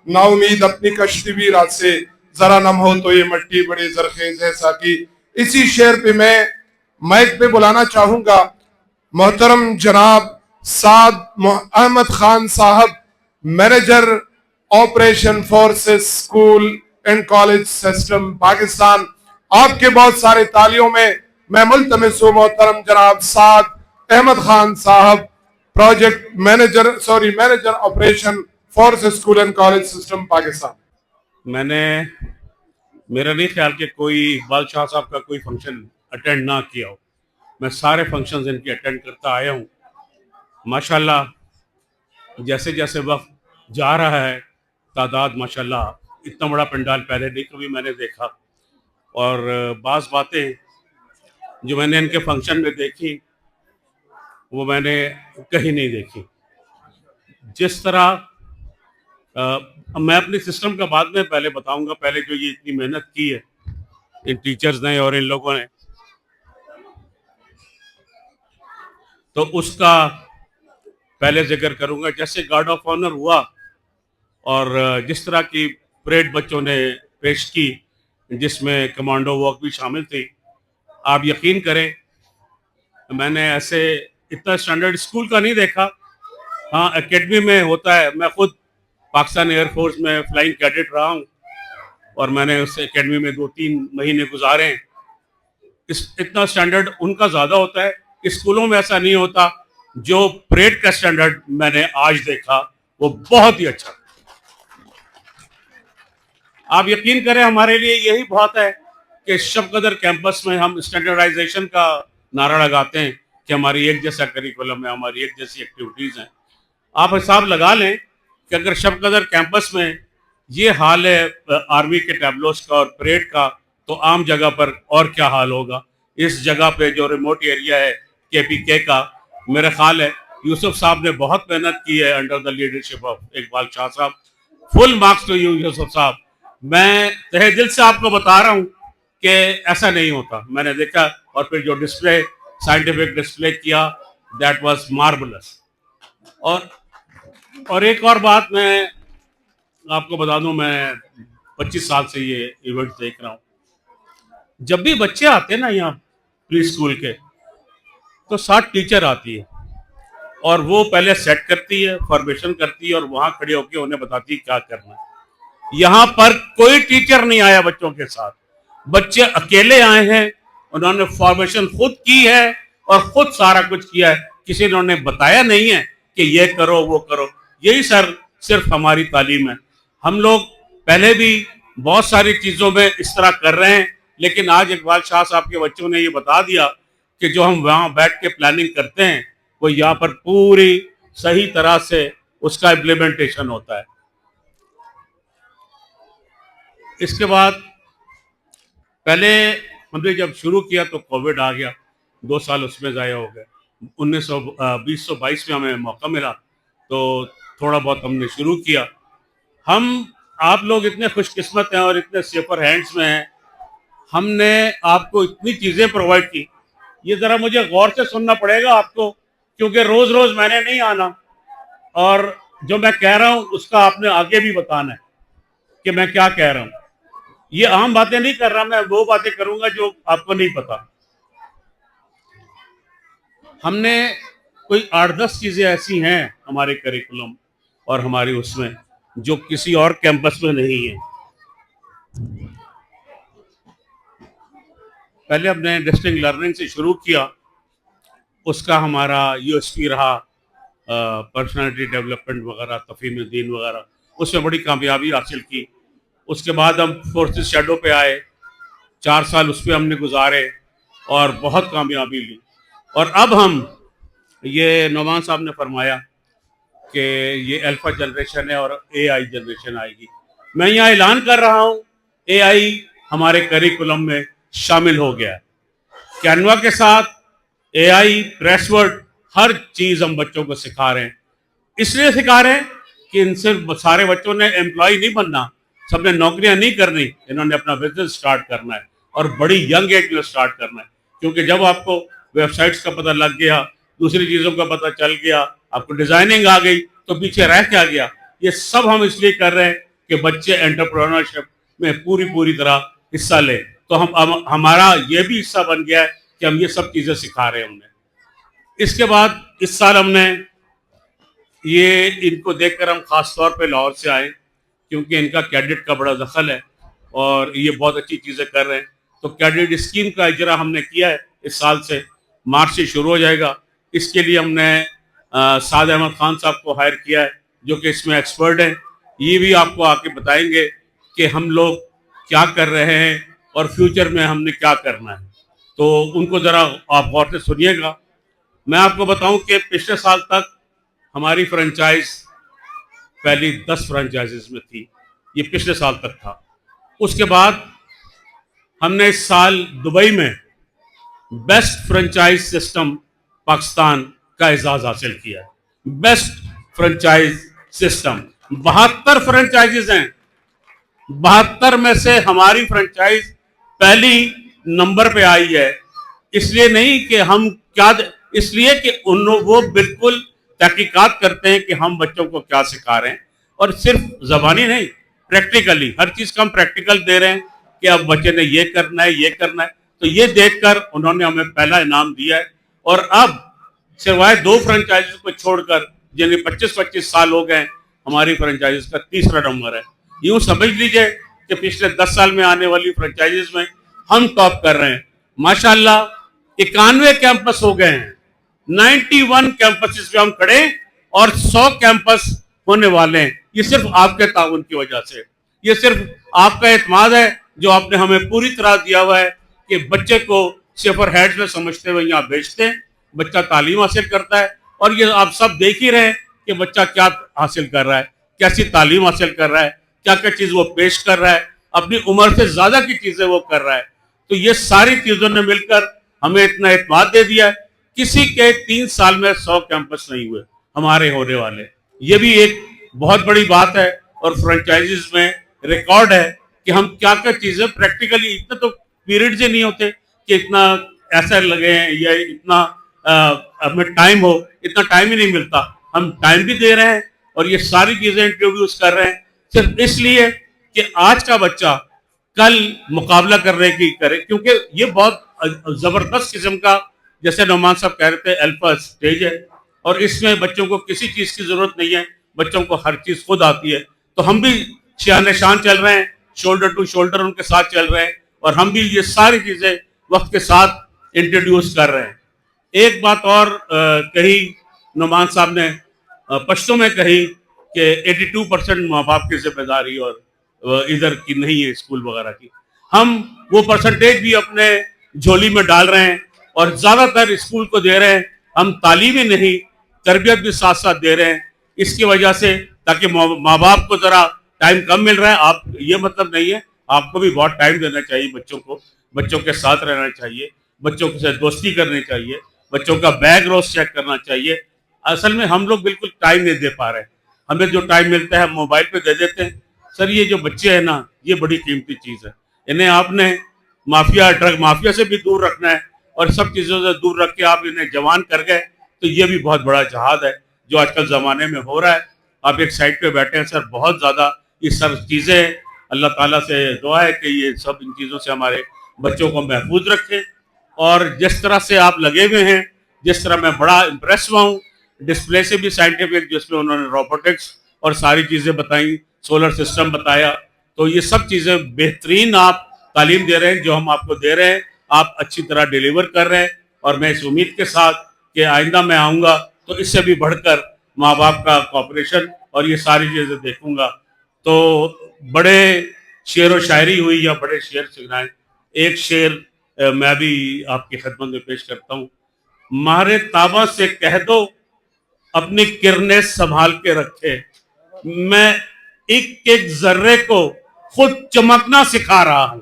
ना उम्मीद अपनी कश्ती भी रात से जरा नम हो तो ये मट्टी बड़ी जरखेज है साकी। इसी शेर पे मैं माइक पे बुलाना चाहूंगा मोहतरम जनाब साद अहमद खान साहब, manager operation forces school and college system Pakistan. आपके बहुत सारे तालियों में मैं मुल्तमिस हूं मोहतरम जनाब साद अहमद खान साहब, project manager operation force school and college system Pakistan. मैंने मेरा नहीं ख्याल कि कोई इकबाल शाह साहब का कोई फंक्शन अटेंड ना किया हो। मैं सारे फंक्शंस इनके अटेंड करता आया हूँ। माशाल्लाह जैसे जैसे वक्त जा रहा है तादाद माशाल्लाह इतना बड़ा पंडाल पहले नहीं कभी मैंने देखा। और बाज़ बातें जो मैंने इनके फंक्शन में देखी वो मैंने कहीं नहीं देखी। जिस तरह मैं अपने सिस्टम का बाद में पहले बताऊंगा, पहले जो ये इतनी मेहनत की है इन टीचर्स ने और इन लोगों ने, तो उसका पहले जिक्र करूंगा। जैसे गार्ड ऑफ ऑनर हुआ और जिस तरह की परेड बच्चों ने पेश की जिसमें कमांडो वॉक भी शामिल थी, आप यकीन करें मैंने ऐसे इतना स्टैंडर्ड स्कूल का नहीं देखा। हाँ, एकेडमी में होता है। मैं खुद पाकिस्तान एयरफोर्स में फ्लाइंग कैडेट रहा हूँ और मैंने उस एकेडमी में 2-3 महीने गुजारे हैं। इतना स्टैंडर्ड उनका ज़्यादा होता है, स्कूलों में ऐसा नहीं होता। जो परेड का स्टैंडर्ड मैंने आज देखा वो बहुत ही अच्छा। आप यकीन करें हमारे लिए यही बहुत है कि शब कदर कैंपस में हम स्टैंडर्डाइजेशन का नारा लगाते हैं कि हमारी एक जैसा करिकुलम है, हमारी एक जैसी एक्टिविटीज़ हैं। आप हिसाब लगा लें कि अगर शब कदर कैंपस में ये हाल है आर्मी के टैबलोस का और परेड का, तो आम जगह पर और क्या हाल होगा। इस जगह पे जो रिमोट एरिया है KPK का, मेरा ख्याल है यूसुफ साहब ने बहुत मेहनत की है under the leadership of Iqbal Shah sahab. Full marks to you Yusuf sahab. मैं तहे दिल से आपको बता रहा हूँ कि ऐसा नहीं होता। मैंने देखा और फिर जो डिस्प्ले साइंटिफिक डिस्प्ले किया दैट वाज मार्वलस। और एक और बात मैं आपको बता दूं, मैं 25 साल से ये इवेंट देख रहा हूँ। जब भी बच्चे आते हैं ना यहाँ प्री स्कूल के, तो 60 टीचर आती है और वो पहले सेट करती है, फॉर्मेशन करती है और वहां खड़े होकर उन्हें बताती है क्या करना है। यहाँ पर कोई टीचर नहीं आया बच्चों के साथ, बच्चे अकेले आए हैं। उन्होंने फॉर्मेशन खुद की है और खुद सारा कुछ किया है। किसी ने उन्हें बताया नहीं है कि ये करो वो करो। यही सर सिर्फ हमारी तालीम है। हम लोग पहले भी बहुत सारी चीज़ों में इस तरह कर रहे हैं, लेकिन आज इकबाल शाह साहब के बच्चों ने ये बता दिया कि जो हम वहाँ बैठ के प्लानिंग करते हैं वो यहाँ पर पूरी सही तरह से उसका इम्प्लीमेंटेशन होता है। इसके बाद पहले हमने जब शुरू किया तो कोविड आ गया, 2 साल उसमें ज़ाया हो गए। 2022 में हमें मौका मिला तो थोड़ा बहुत हमने शुरू किया। हम आप लोग इतने खुशकिस्मत हैं और इतने सेफर हैंड्स में हैं, हमने आपको इतनी चीज़ें प्रोवाइड की। ये ज़रा मुझे गौर से सुनना पड़ेगा आपको, क्योंकि रोज़ रोज़ मैंने नहीं आना और जो मैं कह रहा हूँ उसका आपने आगे भी बताना है कि मैं क्या कह रहा हूँ। ये आम बातें नहीं कर रहा, मैं वो बातें करूंगा जो आपको नहीं पता। हमने कोई 8-10 चीज़ें ऐसी हैं हमारे करिकुलम और हमारी उसमें जो किसी और कैंपस में नहीं है। पहले हमने डिस्टिंक्ट लर्निंग से शुरू किया, उसका हमारा USP रहा पर्सनालिटी डेवलपमेंट वगैरह, तफहीम दीन वगैरह, उसमें बड़ी कामयाबी हासिल की। उसके बाद हम फोर्सेस शैडो पे आए, 4 साल उस पर हमने गुजारे और बहुत कामयाबी ली। और अब हम ये नौमान साहब ने फरमाया कि ये अल्फा जनरेशन है और AI जनरेशन आएगी। मैं यहाँ ऐलान कर रहा हूँ AI हमारे करिकुलम में शामिल हो गया है। कैनवा के साथ AI, प्रेसवर्ड, हर चीज़ हम बच्चों को सिखा रहे हैं। इसलिए सिखा रहे हैं कि इनसे सारे बच्चों ने एम्प्लॉय नहीं बनना, सबने नौकरियां नहीं करनी, इन्होंने अपना बिजनेस स्टार्ट करना है और बड़ी यंग एज में स्टार्ट करना है। क्योंकि जब आपको वेबसाइट्स का पता लग गया, दूसरी चीज़ों का पता चल गया, आपको डिज़ाइनिंग आ गई, तो पीछे रह क्या गया। ये सब हम इसलिए कर रहे हैं کہ بچے انٹرپرینورشپ میں پوری طرح حصہ لیں. تو ہمارا یہ بھی حصہ بن گیا ہے کہ ہم یہ سب چیزیں سکھا رہے ہیں انہیں. اس کے بعد اس سال ہم نے یہ ان کو دیکھ کر ہم خاص طور پہ لاہور سے آئے کیونکہ ان کا کیڈٹ کا بڑا دخل ہے اور یہ بہت اچھی چیزیں کر رہے ہیں. تو کیڈٹ اسکیم کا اجرا ہم نے کیا ہے اس سال سے، مارچ سے شروع ہو جائے گا. اس کے لیے ہم نے سعد احمد خان صاحب کو ہائر کیا ہے جو کہ اس میں ایکسپرٹ ہیں. یہ بھی آپ کو آ کے بتائیں گے کہ ہم لوگ کیا کر رہے ہیں اور فیوچر میں ہم نے کیا کرنا ہے. تو ان کو ذرا آپ غور سے سنیے گا. میں آپ کو بتاؤں کہ پچھلے سال تک ہماری فرنچائز پہلی 10 فرنچائزز میں تھی، یہ پچھلے سال تک تھا. اس کے بعد ہم نے اس سال دبئی میں بیسٹ فرنچائز سسٹم پاکستان کا اعزاز حاصل کیا ہے. بیسٹ فرنچائز سسٹم 72 فرنچائزز ہیں. 72 میں سے ہماری فرنچائز پہلی نمبر پہ آئی ہے. اس لیے نہیں کہ ہم کیا، اس لیے کہ وہ بالکل تحقیقات کرتے ہیں کہ ہم بچوں کو کیا سکھا رہے ہیں، اور صرف زبانی نہیں، پریکٹیکلی ہر چیز کا ہم پریکٹیکل دے رہے ہیں کہ اب بچے نے یہ کرنا ہے یہ کرنا ہے. تو یہ دیکھ کر انہوں نے ہمیں پہلا انعام دیا ہے. اور اب سوائے 2 فرنچائزز کو چھوڑ کر جنہیں 25 سال ہو گئے، ہماری فرنچائزز کا تیسرا نمبر ہے. یوں سمجھ لیجئے کہ پچھلے 10 سال میں آنے والی فرنچائزز میں ہم ٹاپ کر رہے ہیں. ماشاءاللہ 91 کیمپس ہو گئے ہیں، 91 کیمپسز پہ ہم کھڑے اور 100 کیمپس ہونے والے ہیں. یہ صرف آپ کے تعاون کی وجہ سے، یہ صرف آپ کا اعتماد ہے جو آپ نے ہمیں پوری طرح دیا ہوا ہے کہ بچے کو صفر ہیڈز میں سمجھتے ہوئے یہاں بھیجتے ہیں. بچہ تعلیم حاصل کرتا ہے اور یہ آپ سب دیکھ ہی رہے ہیں کہ بچہ کیا حاصل کر رہا ہے، کیسی تعلیم حاصل کر رہا ہے، کیا کیا چیز وہ پیش کر رہا ہے، اپنی عمر سے زیادہ کی چیزیں وہ کر رہا ہے. تو یہ ساری چیزوں نے مل کر ہمیں اتنا اعتماد دے دیا ہے. کسی کے 3 سال میں 100 کیمپس نہیں ہوئے، ہمارے ہونے والے. یہ بھی ایک بہت بڑی بات ہے اور فرنچائزز میں ریکارڈ ہے کہ ہم کیا کیا چیزیں پریکٹیکلی، اتنا تو پیریڈز ہی نہیں ہوتے کہ اتنا ایسا لگے ہیں یا اتنا ہمیں ٹائم ہو، اتنا ٹائم ہی نہیں ملتا. ہم ٹائم بھی دے رہے ہیں اور یہ ساری چیزیں انٹروڈیوس کر رہے ہیں صرف اس لیے کہ آج کا بچہ کل مقابلہ کرنے کی کرے. کیونکہ یہ بہت زبردست قسم کا، جیسے نعمان صاحب کہہ رہے تھے، الفا اسٹیج ہے اور اس میں بچوں کو کسی چیز کی ضرورت نہیں ہے، بچوں کو ہر چیز خود آتی ہے. تو ہم بھی شان شان چل رہے ہیں، شولڈر ٹو شولڈر ان کے ساتھ چل رہے ہیں اور ہم بھی یہ ساری چیزیں وقت کے ساتھ انٹروڈیوس کر رہے ہیں. ایک بات اور کہی نعمان صاحب نے، پشتوں میں کہی کہ 82% ماں باپ کی ذمہ داری اور ادھر کی نہیں ہے اسکول وغیرہ کی. ہم وہ پرسنٹیج بھی اپنے جھولی میں ڈال رہے ہیں اور زیادہ تر اسکول کو دے رہے ہیں. ہم تعلیم ہی نہیں، تربیت بھی ساتھ ساتھ دے رہے ہیں اس کی وجہ سے، تاکہ ماں باپ کو ذرا ٹائم کم مل رہا ہے. آپ یہ مطلب نہیں ہے، آپ کو بھی بہت ٹائم دینا چاہیے بچوں کو، بچوں کے ساتھ رہنا چاہیے، بچوں سے دوستی کرنی چاہیے، بچوں کا بیک روز چیک کرنا چاہیے. اصل میں ہم لوگ بالکل ٹائم نہیں دے پا رہے. ہمیں جو ٹائم ملتا ہے ہم موبائل پہ دے دیتے ہیں. سر یہ جو بچے ہیں نا، یہ بڑی قیمتی چیز ہے. انہیں آپ نے مافیا، ڈرگ مافیا سے بھی دور رکھنا ہے اور سب چیزوں سے دور رکھ کے آپ انہیں جوان کر گئے تو یہ بھی بہت بڑا جہاد ہے جو آج کل زمانے میں ہو رہا ہے. آپ ایک سائٹ پہ بیٹھے ہیں سر، بہت زیادہ یہ سب چیزیں، اللہ تعالیٰ سے دعا ہے کہ یہ سب ان چیزوں سے ہمارے بچوں کو محفوظ رکھیں. اور جس طرح سے آپ لگے ہوئے ہیں، جس طرح میں بڑا امپریس ہوا ہوں، ڈسپلے سے بھی سائنٹیفک، جس میں انہوں نے روبوٹکس اور ساری چیزیں بتائیں، سولر سسٹم بتایا. تو یہ سب چیزیں بہترین آپ تعلیم دے رہے ہیں جو ہم آپ کو دے رہے ہیں، آپ اچھی طرح ڈیلیور کر رہے ہیں. اور میں اس امید کے ساتھ کہ آئندہ میں آؤں گا تو اس سے بھی بڑھ کر ماں باپ کا کوآپریشن اور یہ ساری چیزیں دیکھوں گا. تو بڑے شعر و شاعری ہوئی یا بڑے شعر سنائیں. ایک شعر میں بھی آپ کی خدمت میں پیش کرتا ہوں. مارے تابہ سے کہہ دو اپنی کرنیں سنبھال کے رکھے، میں ایک ایک ذرے کو خود چمکنا سکھا رہا ہوں.